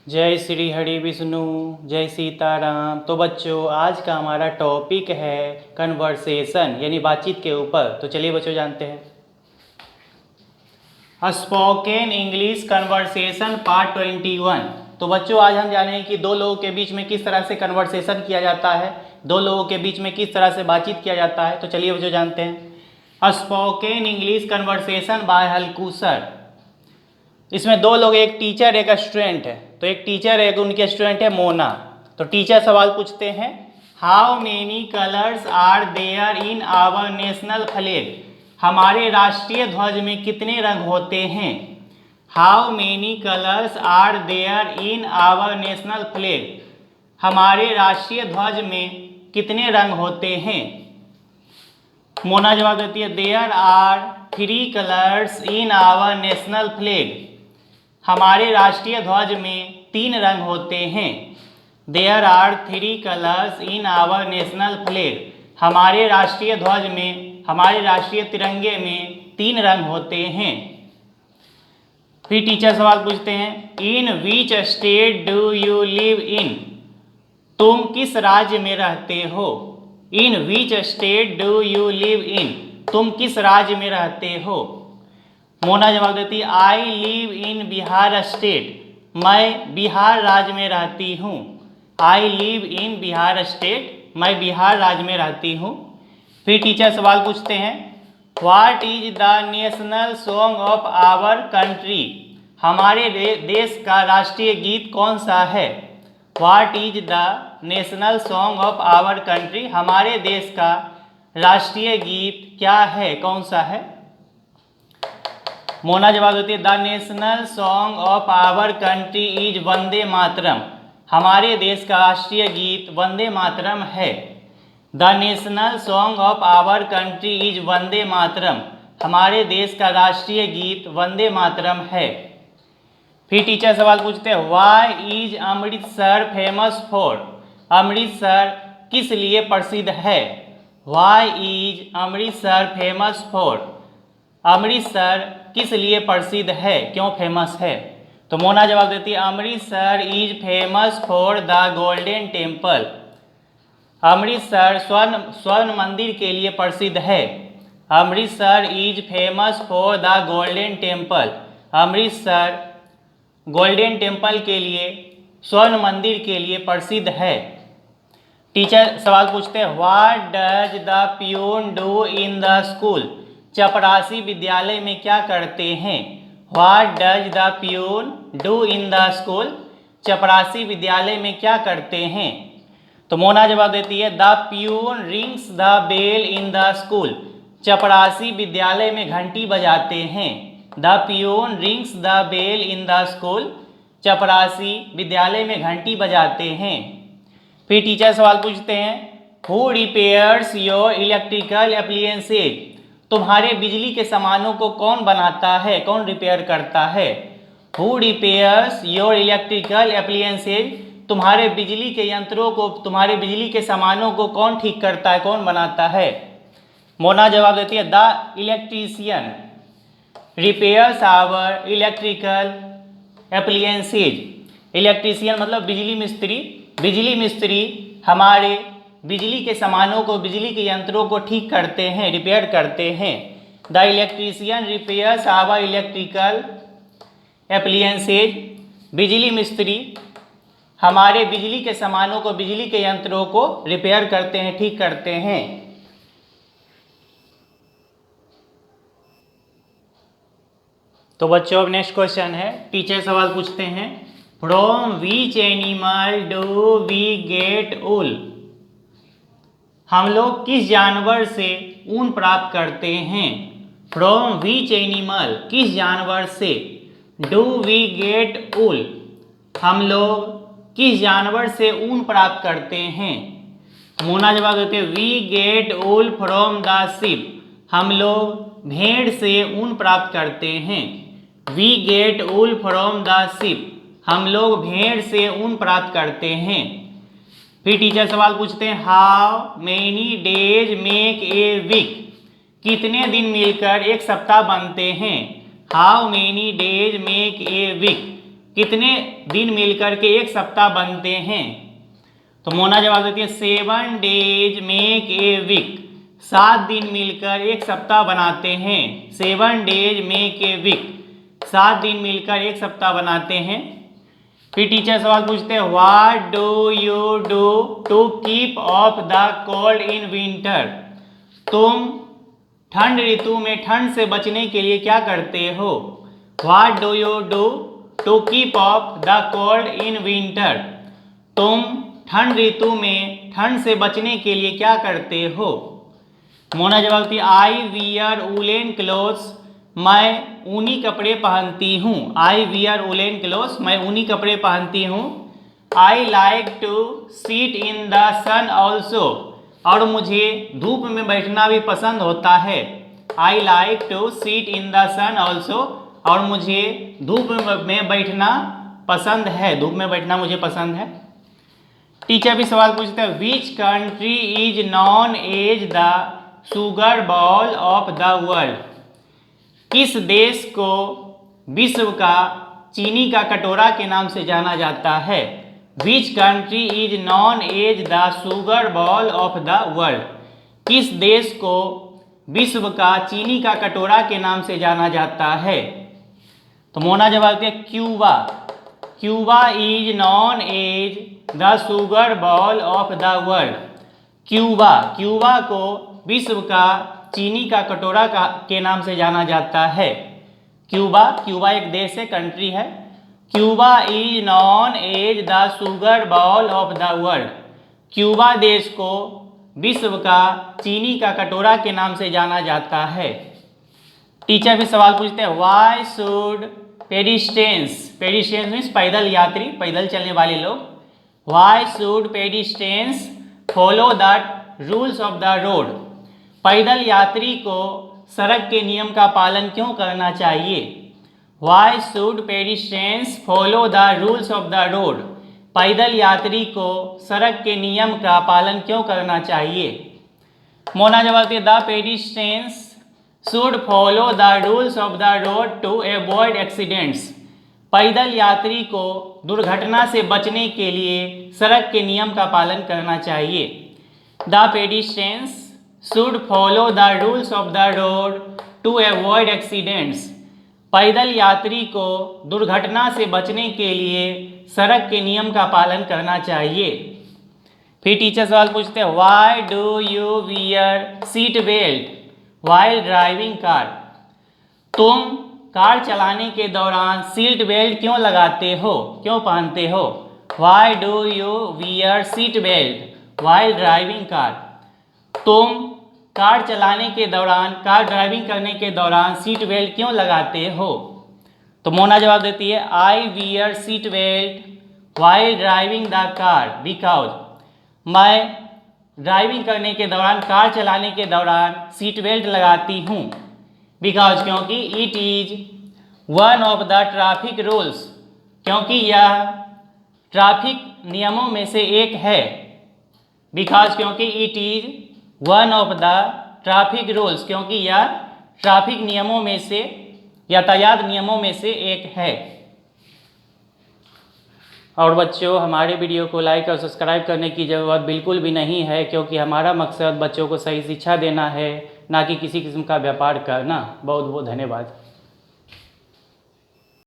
जय श्री हरि विष्णु, जय सीताराम। तो बच्चों, आज का हमारा टॉपिक है कन्वर्सेशन यानी बातचीत के ऊपर। तो चलिए बच्चों जानते हैं। Spoken English conversation part 21। तो बच्चों आज हम जानेंगे कि दो लोगों के बीच में किस तरह से कन्वर्सेशन किया जाता है, दो लोगों के बीच में किस तरह से बातचीत किया जाता है। तो चलिए बच्चों जानते हैं। स्पोकन इंग्लिश कन्वर्सेशन बाय हलकुसर। इसमें दो लोग, एक टीचर एक स्टूडेंट है। तो एक टीचर है, उनके स्टूडेंट है मोना। तो टीचर सवाल पूछते हैं, how many colours are there in our national flag. हमारे राष्ट्रीय ध्वज में कितने रंग होते हैं। How many colours are there in our national flag. हमारे राष्ट्रीय ध्वज में कितने रंग होते हैं। मोना जवाब देती है, there are 3 colours in our national flag. हमारे राष्ट्रीय ध्वज में 3 रंग होते हैं। There are 3 colours in our national flag. हमारे राष्ट्रीय ध्वज में, हमारे राष्ट्रीय तिरंगे में 3 रंग होते हैं। फिर टीचर सवाल पूछते हैं, in which state do you live in. तुम किस राज्य में रहते हो। In which state do you live in. तुम किस राज्य में रहते हो। मोना जवाब देती है, I live in Bihar state. मैं बिहार राज्य में रहती हूँ। I live in Bihar state. मैं बिहार राज्य में रहती हूँ। फिर टीचर सवाल पूछते हैं, what is the national song of our country. हमारे देश का राष्ट्रीय गीत कौन सा है। What is the national song of our country. हमारे देश का राष्ट्रीय गीत क्या है, कौन सा है। मोना जवाब देती है, the national song of our country is Vande Mataram. हमारे देश का राष्ट्रीय गीत वंदे मातरम है। The national song of our country is Vande Mataram. हमारे देश का राष्ट्रीय गीत वंदे मातरम है। फिर टीचर सवाल पूछते हैं, why is Amritsar famous for. Amritsar किस लिए प्रसिद्ध है। Why is Amritsar famous for. Amritsar किस लिए प्रसिद्ध है, क्यों फेमस है। तो मोना जवाब देती है, Amritsar is famous for the golden temple. Amritsar स्वर्ण मंदिर के लिए प्रसिद्ध है। Amritsar is famous for the golden temple. Amritsar golden temple के लिए, स्वर्ण मंदिर के लिए प्रसिद्ध है। टीचर सवाल पूछते हैं, what does the peon do in the school. चपरासी विद्यालय में क्या करते हैं। What does the peon do in the school. चपरासी विद्यालय में क्या करते हैं। तो मोना जवाब देती है, the peon rings the bell in the school. चपरासी विद्यालय में घंटी बजाते हैं। The peon rings the bell in the school. चपरासी विद्यालय में घंटी बजाते हैं। फिर टीचर सवाल पूछते हैं, who repairs your electrical appliances. तुम्हारे बिजली के सामानों को कौन बनाता है, कौन रिपेयर करता है। Who repairs your electrical appliances. तुम्हारे बिजली के यंत्रों को, तुम्हारे बिजली के सामानों को कौन ठीक करता है, कौन बनाता है। मोना जवाब देती है, the electrician repairs our electrical appliances. Electrician मतलब बिजली मिस्त्री। बिजली मिस्त्री हमारे बिजली के सामानों को, बिजली के यंत्रों को ठीक करते हैं, रिपेयर करते हैं। The electrician repairs our electrical appliances. बिजली मिस्त्री हमारे बिजली के सामानों को, बिजली के यंत्रों को रिपेयर करते हैं, ठीक करते हैं। तो बच्चों अब नेक्स्ट क्वेश्चन है, टीचर सवाल पूछते हैं, from which animal do we get wool. हम लोग किस जानवर से ऊन प्राप्त करते हैं। फ्रॉम विच एनिमल, किस जानवर से, डू वी गेट वूल। हम लोग किस जानवर से ऊन प्राप्त करते हैं। मोना जवाब देते हैं, we get wool from the sheep. हम लोग भेड़ से ऊन प्राप्त करते हैं। We get wool from the sheep. हम लोग भेड़ से ऊन प्राप्त करते हैं। फिर टीचर सवाल पूछते हैं, how many days make a week. कितने दिन मिलकर एक सप्ताह बनते हैं। How many days make a week. कितने दिन मिलकर के एक सप्ताह बनते हैं? तो मोना जवाब देती है 7 days मेक ए वीक। 7 दिन मिलकर एक सप्ताह बनाते हैं। 7 days मेक ए वीक। 7 दिन मिलकर एक सप्ताह बनाते हैं। फिर टीचर सवाल पूछते हैं what do you do to keep off the cold in winter? तुम ठंड ऋतु में ठंड से बचने के लिए क्या करते हो? What do you do to keep off the cold in winter? तुम ठंड ऋतु में ठंड से बचने के लिए क्या करते हो? मोना जवाब देती है आई वियर वूलन क्लोथ्स। मैं ऊनी कपड़े पहनती हूँ। I wear woollen clothes. मैं ऊनी कपड़े पहनती हूँ। I like to sit in the sun also. और मुझे धूप में बैठना भी पसंद होता है। I like to sit in the sun also. और मुझे धूप में बैठना पसंद है। धूप में बैठना मुझे पसंद है। टीचर भी सवाल पूछते हैं which country is known as the sugar bowl of the world? किस देश को विश्व का चीनी का कटोरा के नाम से जाना जाता है? Which country is known as the sugar bowl of the world? किस देश को विश्व का चीनी का कटोरा के नाम से जाना जाता है? तो मोना जवाब देती है Cuba. Cuba is known as the sugar bowl of the world. Cuba, Cuba को विश्व का चीनी का कटोरा के नाम से जाना जाता है। क्यूबा, क्यूबा एक देश है, कंट्री है। Cuba is known as the sugar bowl of the world. Cuba देश को विश्व का चीनी का कटोरा के नाम से जाना जाता है। टीचर भी सवाल पूछते हैं why should pedestrians, pedestrians means पैदल यात्री, पैदल चलने वाले लोग, why should pedestrians follow the rules of the road? पैदल यात्री को सड़क के नियम का पालन क्यों करना चाहिए? Why should pedestrians follow the rules of the road? पैदल यात्री को सड़क के नियम का पालन क्यों करना चाहिए? मोना जवाब दिया the pedestrians should follow the rules of the road to avoid accidents. पैदल यात्री को दुर्घटना से बचने के लिए सड़क के नियम का पालन करना चाहिए। The pedestrians should follow the rules of the road to avoid accidents. पैदल यात्री को दुर्घटना से बचने के लिए सड़क के नियम का पालन करना चाहिए। फिर टीचर सवाल पूछते हैं why do you wear seat belt while driving car? तुम कार चलाने के दौरान सीट बेल्ट क्यों लगाते हो, क्यों पहनते हो? Why do you wear seat belt while driving car? तुम कार चलाने के दौरान, कार ड्राइविंग करने के दौरान सीट बेल्ट क्यों लगाते हो? तो मोना जवाब देती है I wear seat belt while driving the car because. मैं ड्राइविंग करने के दौरान, कार चलाने के दौरान सीट बेल्ट लगाती हूँ। बिकॉज क्योंकि it is one of the traffic rules, क्योंकि यह ट्रैफिक नियमों में से एक है। बिकॉज क्योंकि it is one of the traffic rules, क्योंकि यह ट्रैफिक नियमों में से, यातायात नियमों में से एक है। और बच्चों हमारे वीडियो को लाइक और सब्सक्राइब करने की ज़रूरत बिल्कुल भी नहीं है, क्योंकि हमारा मकसद बच्चों को सही शिक्षा देना है, ना कि किसी किस्म का व्यापार करना। बहुत बहुत धन्यवाद।